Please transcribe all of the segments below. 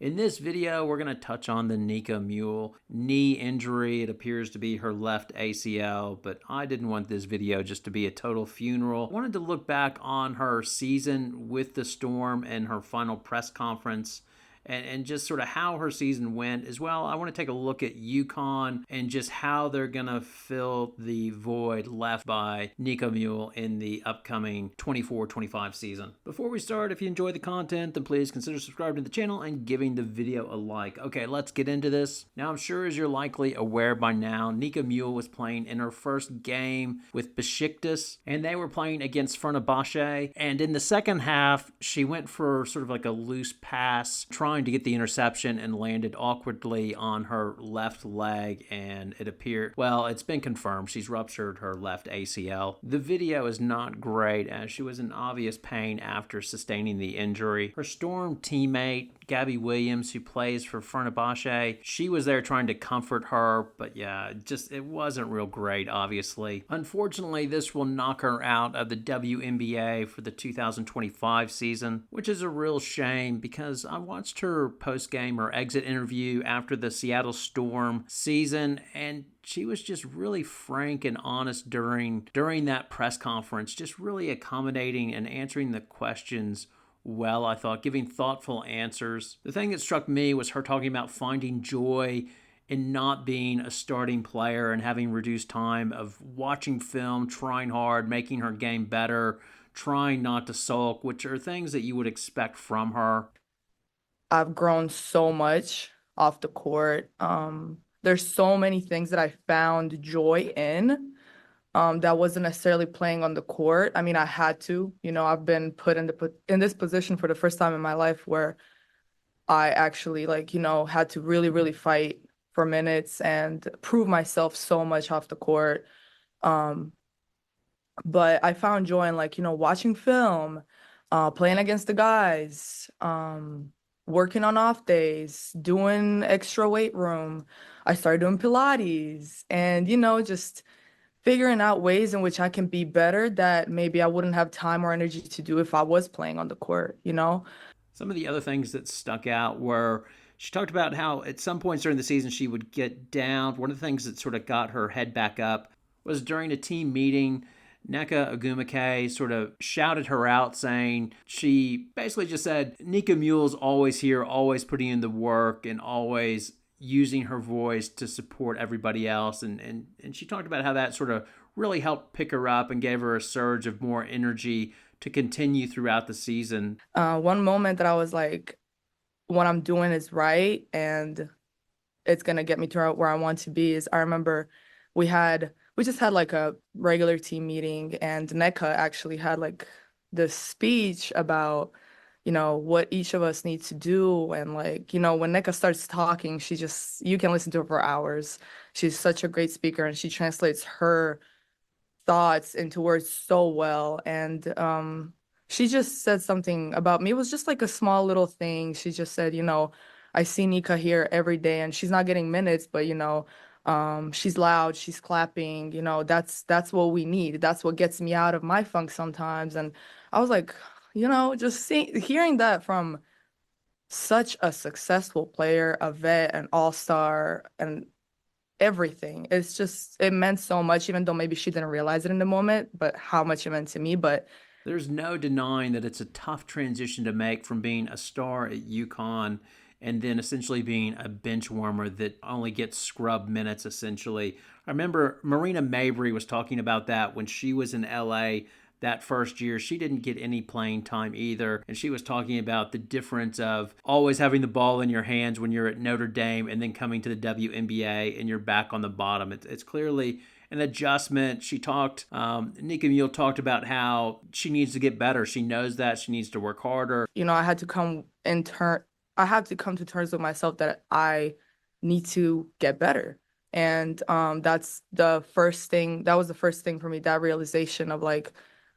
In this video, we're going to touch on the Nika Muhl knee injury. It appears to be her left ACL, but I didn't want this video just to be a total funeral. I wanted to look back on her season with the Storm and her final press conference and just sort of how her season went as well. I want to take a look at UConn and just how they're going to fill the void left by Nika Muhl in the upcoming 24-25 season. Before we start, if you enjoy the content, then please consider subscribing to the channel and giving the video a like. Okay, let's get into this. Now, I'm sure as you're likely aware by now, Nika Muhl was playing in her first game with Besiktas, and they were playing against Fenerbahce. And in the second half, she went for sort of like a loose pass, trying to get the interception, and landed awkwardly on her left leg, and it appeared, well, it's been confirmed, she's ruptured her left ACL. The video is not great as she was in obvious pain after sustaining the injury. Her Storm teammate, Gabby Williams, who plays for Fenerbahce, she was there trying to comfort her, but yeah, it wasn't real great, obviously. Unfortunately, this will knock her out of the WNBA for the 2025 season, which is a real shame because I watched her post-game or exit interview after the Seattle Storm season, and she was just really frank and honest during that press conference, just really accommodating and answering the questions well, I thought, giving thoughtful answers. The thing that struck me was her talking about finding joy in not being a starting player and having reduced time of watching film, trying hard, making her game better, trying not to sulk, which are things that you would expect from her. I've grown so much off the court. There's so many things that I found joy in, that wasn't necessarily playing on the court. I mean, I had to, I've been put in this position for the first time in my life where I actually had to really, really fight for minutes and prove myself so much off the court. Um, but I found joy in watching film, playing against the guys, working on off days, doing extra weight room. I started doing Pilates and, just figuring out ways in which I can be better that maybe I wouldn't have time or energy to do if I was playing on the court. Some of the other things that stuck out were she talked about how at some points during the season she would get down. One of the things that sort of got her head back up was during a team meeting. Nneka Ogwumike sort of shouted her out, saying she basically just said, Nika Muhl's always here, always putting in the work and always using her voice to support everybody else. And she talked about how that sort of really helped pick her up and gave her a surge of more energy to continue throughout the season. One moment that I was like, what I'm doing is right and it's gonna get me to where I want to be is I remember we just had like a regular team meeting and Nneka actually had like this speech about, what each of us needs to do. And when Nneka starts talking, you can listen to her for hours. She's such a great speaker and she translates her thoughts into words so well. And she just said something about me. It was just like a small little thing. She just said, I see Nika here every day and she's not getting minutes, but she's loud, she's clapping, that's what we need. That's what gets me out of my funk sometimes. And I was like, hearing that from such a successful player, a vet, an all-star, and everything. It meant so much, even though maybe she didn't realize it in the moment, but how much it meant to me. But there's no denying that it's a tough transition to make from being a star at UConn and then essentially being a bench warmer that only gets scrub minutes, essentially. I remember Marina Mabrey was talking about that when she was in LA that first year. She didn't get any playing time either. And she was talking about the difference of always having the ball in your hands when you're at Notre Dame and then coming to the WNBA and you're back on the bottom. It's clearly an adjustment. Nika Muhl talked about how she needs to get better. She knows that she needs to work harder. I have to come to terms with myself that I need to get better. And that's the first thing. That was the first thing for me, that realization of like,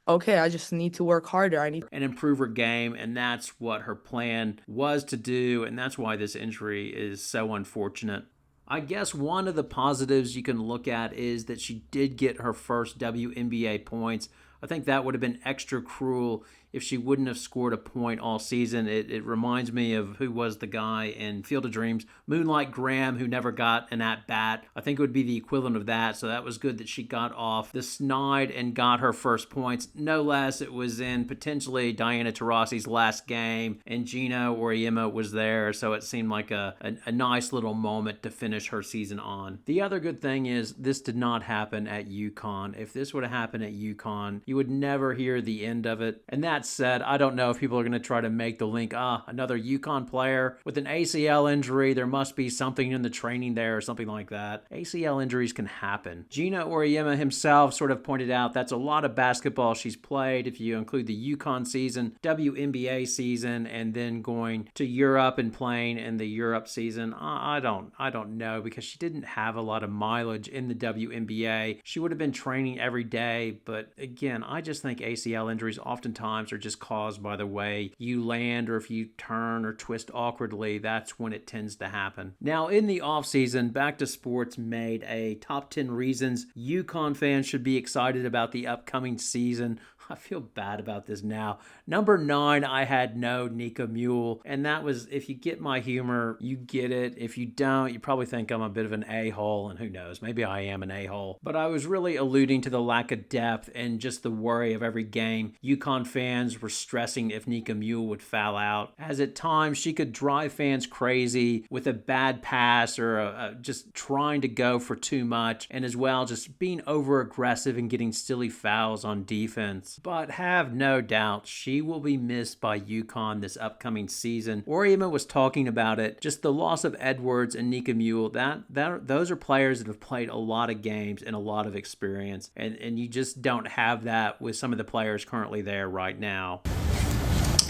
okay, I just need to work harder. And improve her game, and that's what her plan was to do, and that's why this injury is so unfortunate. I guess one of the positives you can look at is that she did get her first WNBA points. I think that would have been extra cruel if she wouldn't have scored a point all season. It reminds me of who was the guy in Field of Dreams, Moonlight Graham, who never got an at-bat. I think it would be the equivalent of that, so that was good that she got off the snide and got her first points. No less, it was in potentially Diana Taurasi's last game, and Geno Auriemma was there, so it seemed like a nice little moment to finish her season on. The other good thing is this did not happen at UConn. If this would have happened at UConn, you would never hear the end of it. And that said, I don't know if people are going to try to make the link, another UConn player with an ACL injury, there must be something in the training there or something like that. ACL injuries can happen. Geno Auriemma himself sort of pointed out that's a lot of basketball she's played if you include the UConn season, WNBA season, and then going to Europe and playing in the Europe season. I don't know, because she didn't have a lot of mileage in the WNBA. She would have been training every day, but again, I just think ACL injuries oftentimes are just caused by the way you land, or if you turn or twist awkwardly, that's when it tends to happen. Now, in the offseason, Back to Sports made a top 10 reasons UConn fans should be excited about the upcoming season. I feel bad about this now. Number 9, I had no Nika Muhl, and that was, if you get my humor, you get it. If you don't, you probably think I'm a bit of an a-hole, and who knows, maybe I am an a-hole. But I was really alluding to the lack of depth and just the worry of every game. UConn fans were stressing if Nika Muhl would foul out, as at times she could drive fans crazy with a bad pass or just trying to go for too much, and as well just being over-aggressive and getting silly fouls on defense. But have no doubt, she will be missed by UConn this upcoming season. Auriemma was talking about it, just the loss of Edwards and Nika Muhl, those are players that have played a lot of games and a lot of experience, and you just don't have that with some of the players currently there right now.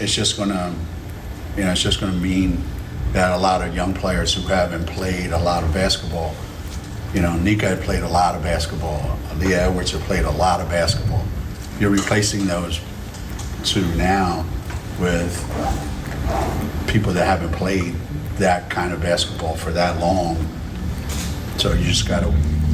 It's just gonna mean that a lot of young players who haven't played a lot of basketball, Nika had played a lot of basketball, Leah Edwards had played a lot of basketball. You're replacing those two now with people that haven't played that kind of basketball for that long. So you just got to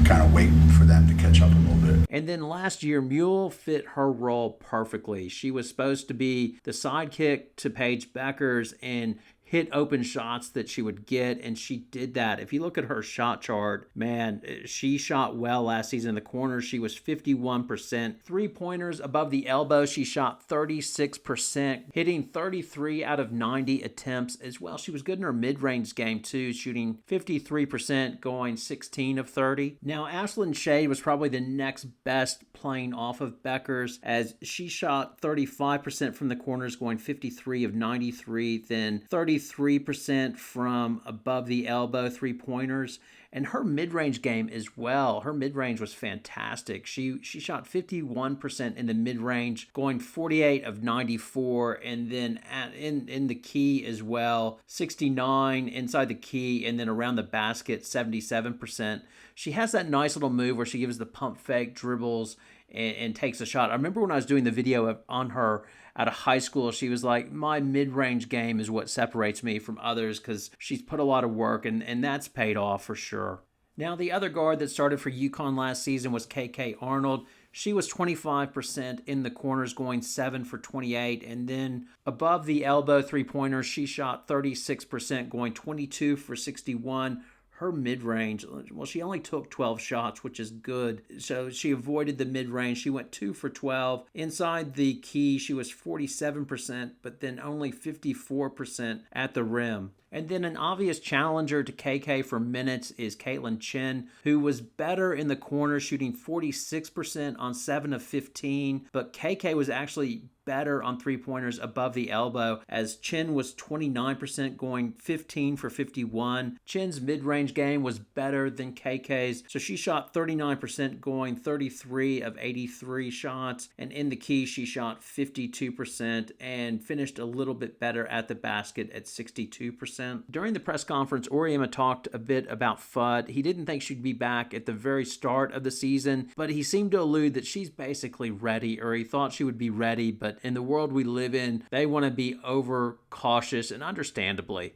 kind of wait for them to catch up a little bit. And then last year, Muhl fit her role perfectly. She was supposed to be the sidekick to Paige Bueckers and hit open shots that she would get, and she did that. If you look at her shot chart, man, she shot well last season. In the corners, she was 51%. Three-pointers above the elbow, she shot 36%, hitting 33 out of 90 attempts as well. She was good in her mid-range game, too, shooting 53%, going 16 of 30. Now, Ashlyn Shade was probably the next best playing off of Bueckers, as she shot 35% from the corners, going 53 of 93, then 33% from above the elbow three-pointers, and her mid-range game as well. Her mid-range was fantastic. She shot 51% in the mid-range, going 48 of 94, and then in the key as well, 69 inside the key, and then around the basket, 77%. She has that nice little move where she gives the pump fake dribbles and takes a shot. I remember when I was doing the video on her out of high school, she was like, my mid-range game is what separates me from others, because she's put a lot of work, and that's paid off for sure. Now, the other guard that started for UConn last season was KK Arnold. She was 25% in the corners, going 7 for 28. And then above the elbow three-pointers, she shot 36%, going 22 for 61. Her mid-range, well, she only took 12 shots, which is good. So she avoided the mid-range. She went 2 for 12. Inside the key, she was 47%, but then only 54% at the rim. And then an obvious challenger to KK for minutes is Caitlin Chen, who was better in the corner, shooting 46% on 7 of 15. But KK was actually better on three-pointers above the elbow, as Chen was 29%, going 15 for 51. Chen's mid-range game was better than KK's, so she shot 39%, going 33 of 83 shots. And in the key, she shot 52% and finished a little bit better at the basket at 62%. During the press conference, Auriemma talked a bit about Fudd. He didn't think she'd be back at the very start of the season, but he seemed to allude that she's basically ready, or he thought she would be ready. But in the world we live in, they want to be over cautious, and understandably.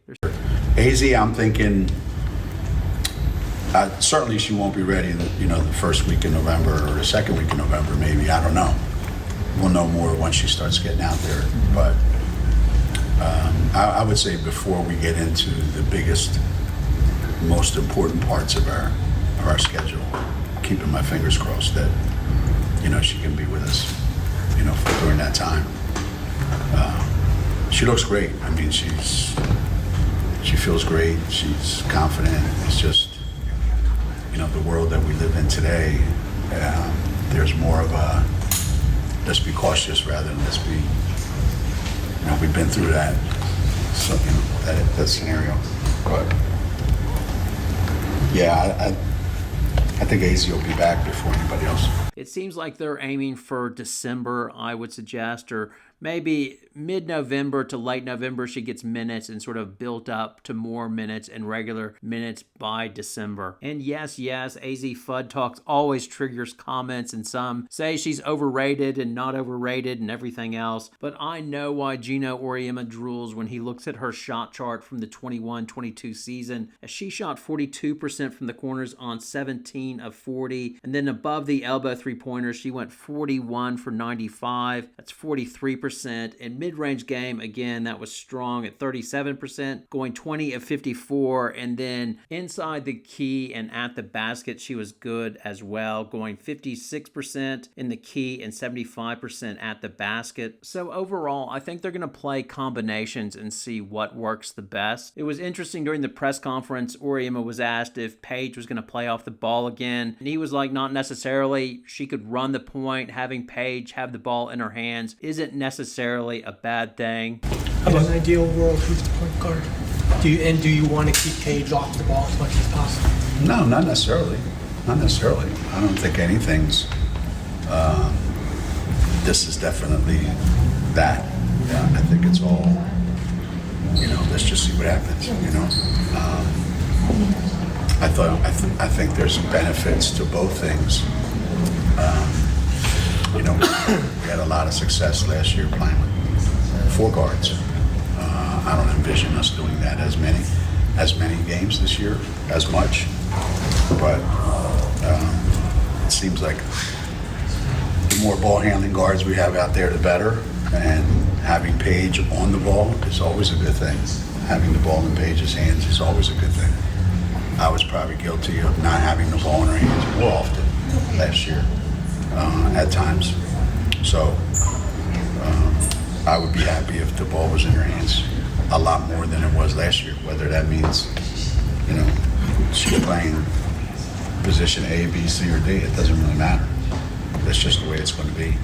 AZ, I'm thinking certainly she won't be ready the first week in November or the second week in November, maybe, I don't know. we'll know more once she starts getting out there. But I would say before we get into the biggest, most important parts of our schedule, keeping my fingers crossed that, she can be with us, during that time. She looks great. I mean, she feels great. She's confident. It's just, the world that we live in today, there's more of a, let's be cautious rather than let's be, we've been through that, so, that scenario. But, yeah, I think AZ will be back before anybody else. It seems like they're aiming for December, I would suggest, or maybe mid-November to late November she gets minutes and sort of built up to more minutes and regular minutes by December. And yes, AZ Fudd Talks always triggers comments, and some say she's overrated and not overrated and everything else. But I know why Geno Auriemma drools when he looks at her shot chart from the 21-22 season, as she shot 42% from the corners on 17 of 40, and then above the elbow three-pointers she went 41 for 95. That's 43%. In mid-range game, again, that was strong at 37%, going 20 of 54. And then inside the key and at the basket, she was good as well, going 56% in the key and 75% at the basket. So overall, I think they're going to play combinations and see what works the best. It was interesting during the press conference, Auriemma was asked if Paige was going to play off the ball again. And he was like, not necessarily. She could run the point. Having Paige have the ball in her hands isn't necessarily a bad thing. In an ideal world, who's the point guard? Do you want to keep Paige off the ball as much as possible? No, not necessarily. Not necessarily. I don't think anything's. This is definitely that. Yeah, I think it's all. Let's just see what happens. I think there's benefits to both things. We had a lot of success last year playing with four guards. I don't envision us doing that as many games this year, as much. But it seems like the more ball handling guards we have out there, the better. And having Paige on the ball is always a good thing. Having the ball in Paige's hands is always a good thing. I was probably guilty of not having the ball in her hands more often last year. At times. So I would be happy if the ball was in her hands a lot more than it was last year. Whether that means, she's playing position A, B, C, or D, it doesn't really matter. That's just the way it's going to be.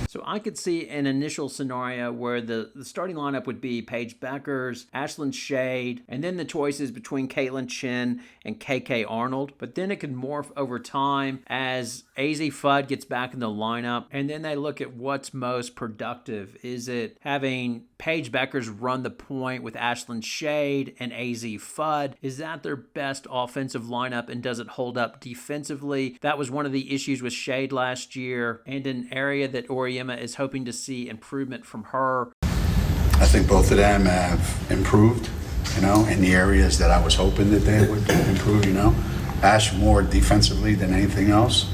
So I could see an initial scenario where the starting lineup would be Paige Bueckers, Ashlyn Shade, and then the choices between Caitlin Chen and KK Arnold. But then it could morph over time as AZ Fudd gets back in the lineup, and then they look at what's most productive. Is it having Paige Bueckers run the point with Ashlyn Shade and AZ Fudd? Is that their best offensive lineup, and does it hold up defensively? That was one of the issues with Shade last year, and an area that Auriemma is hoping to see improvement from her. I think both of them have improved, in the areas that I was hoping that they would improve, Ash more defensively than anything else.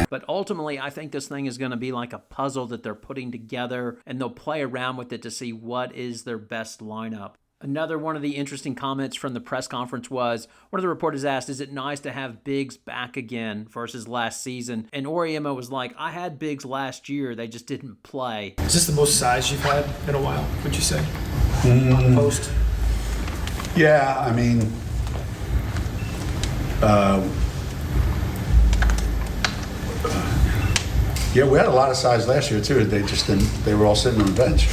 But ultimately, I think this thing is going to be like a puzzle that they're putting together, and they'll play around with it to see what is their best lineup. Another one of the interesting comments from the press conference was, one of the reporters asked, is it nice to have bigs back again versus last season? And Auriemma was like, I had bigs last year, they just didn't play. Is this the most size you've had in a while, would you say, on the post? Yeah, I mean, yeah, we had a lot of size last year too. They just didn't. They were all sitting on the bench.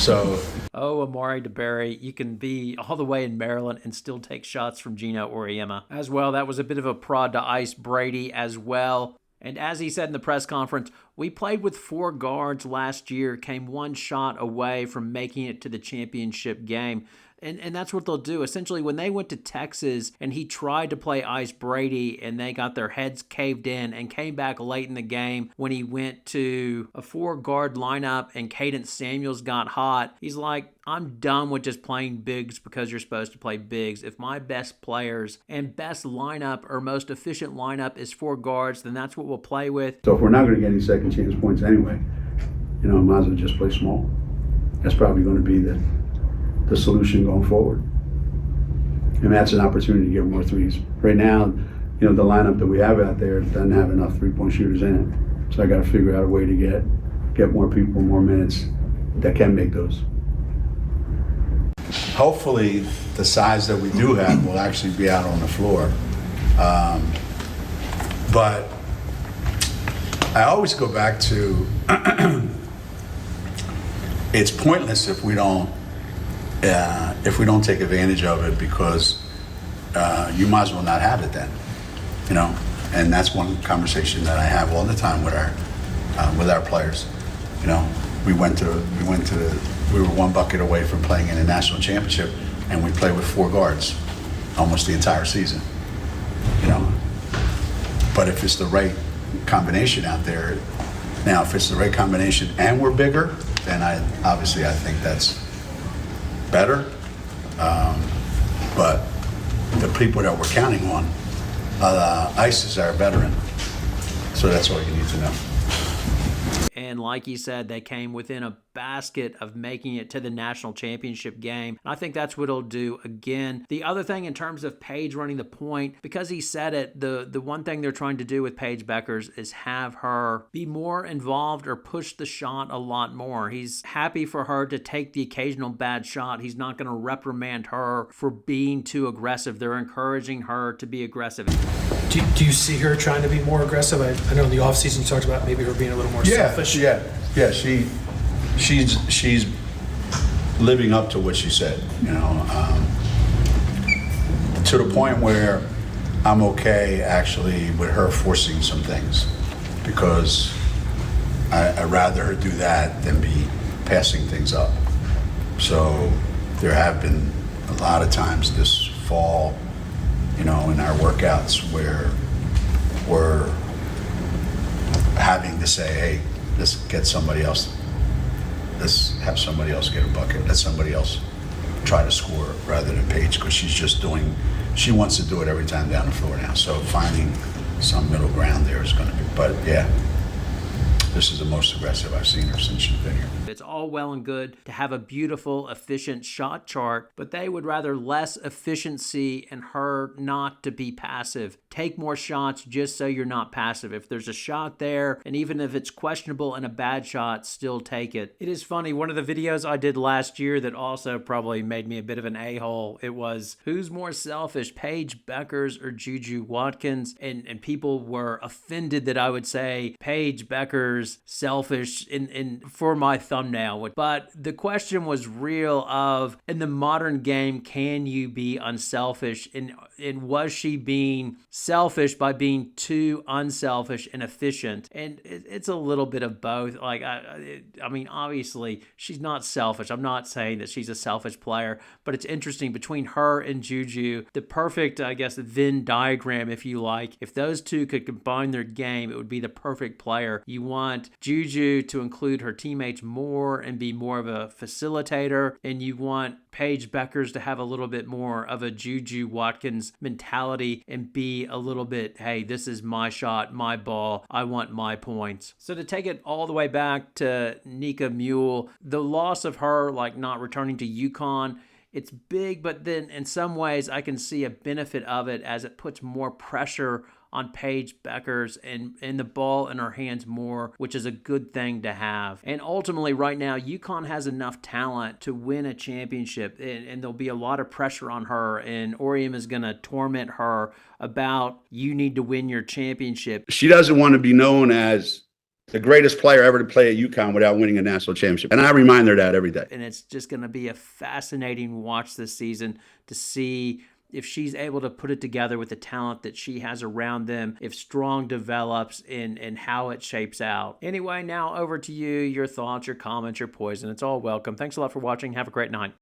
So. Oh, Amari DeBerry, you can be all the way in Maryland and still take shots from Geno Auriemma. As well, that was a bit of a prod to Ice Brady as well. And as he said in the press conference, we played with four guards last year, came one shot away from making it to the championship game. And that's what they'll do. Essentially, when they went to Texas and he tried to play Ice Brady and they got their heads caved in and came back late in the game when he went to a four-guard lineup and Cadence Samuels got hot, he's like, I'm done with just playing bigs because you're supposed to play bigs. If my best players and best lineup or most efficient lineup is four guards, then that's what we'll play with. So if we're not going to get any second chance points anyway, you know, I might as well just play small. That's probably going to be the solution going forward. And that's an opportunity to get more threes. Right now, you know, the lineup that we have out there doesn't have enough three-point shooters in it. So I got to figure out a way to get more people, more minutes that can make those. Hopefully, the size that we do have will actually be out on the floor. But I always go back to it's pointless if we don't take advantage of it, because you might as well not have it then, you know. And that's one conversation that I have all the time with our players. You know, we were one bucket away from playing in a national championship, and we played with 4 guards almost the entire season. You know, but if it's the right combination out there, now if it's the right combination and we're bigger, then I think that's better. But the people that we're counting on, Ice is our veteran, so that's all you need to know. And like you said, they came within a basket of making it to the national championship game. And I think that's what he'll do again. The other thing in terms of Paige running the point, because he said it, the one thing they're trying to do with Paige Bueckers is have her be more involved or push the shot a lot more. He's happy for her to take the occasional bad shot. He's not going to reprimand her for being too aggressive. They're encouraging her to be aggressive. Do you see her trying to be more aggressive? I know in the offseason you talked about maybe her being a little more selfish. Yeah. She's living up to what she said, you know, to the point where I'm okay actually with her forcing some things, because I'd rather her do that than be passing things up. So there have been a lot of times this fall, you know, in our workouts where we're having to say, hey, let's get somebody else. Let's have somebody else get a bucket. Let somebody else try to score rather than Paige, because she wants to do it every time down the floor now. So finding some middle ground there is going to be, but yeah, this is the most aggressive I've seen her since she's been here. It's all well and good to have a beautiful, efficient shot chart, but they would rather less efficiency and her not to be passive. Take more shots just so you're not passive. If there's a shot there, and even if it's questionable and a bad shot, still take it. It is funny, one of the videos I did last year that also probably made me a bit of an a-hole, it was, who's more selfish, Paige Bueckers or Juju Watkins? And people were offended that I would say Paige Bueckers selfish in for my thumbnail. But the question was real of, in the modern game, can you be unselfish? And was she being selfish by being too unselfish and efficient? And it's a little bit of both. Like, I mean, obviously, she's not selfish. I'm not saying that she's a selfish player, but it's interesting between her and Juju, the perfect, I guess, Venn diagram, if you like. If those two could combine their game, it would be the perfect player. You want Juju to include her teammates more and be more of a facilitator, and you want Paige Bueckers to have a little bit more of a Juju Watkins mentality and be a little bit, hey, this is my shot, my ball, I want my points. So to take it all the way back to Nika Muhl, the loss of her, like not returning to UConn, it's big, but then in some ways I can see a benefit of it as it puts more pressure on Paige Bueckers and the ball in her hands more, which is a good thing to have. And ultimately right now, UConn has enough talent to win a championship, and there'll be a lot of pressure on her, and Orium is going to torment her about, you need to win your championship. She doesn't want to be known as the greatest player ever to play at UConn without winning a national championship. And I remind her that every day. And it's just going to be a fascinating watch this season to see if she's able to put it together with the talent that she has around them, if Strong develops and how it shapes out. Anyway, now over to you, your thoughts, your comments, your poison. It's all welcome. Thanks a lot for watching. Have a great night.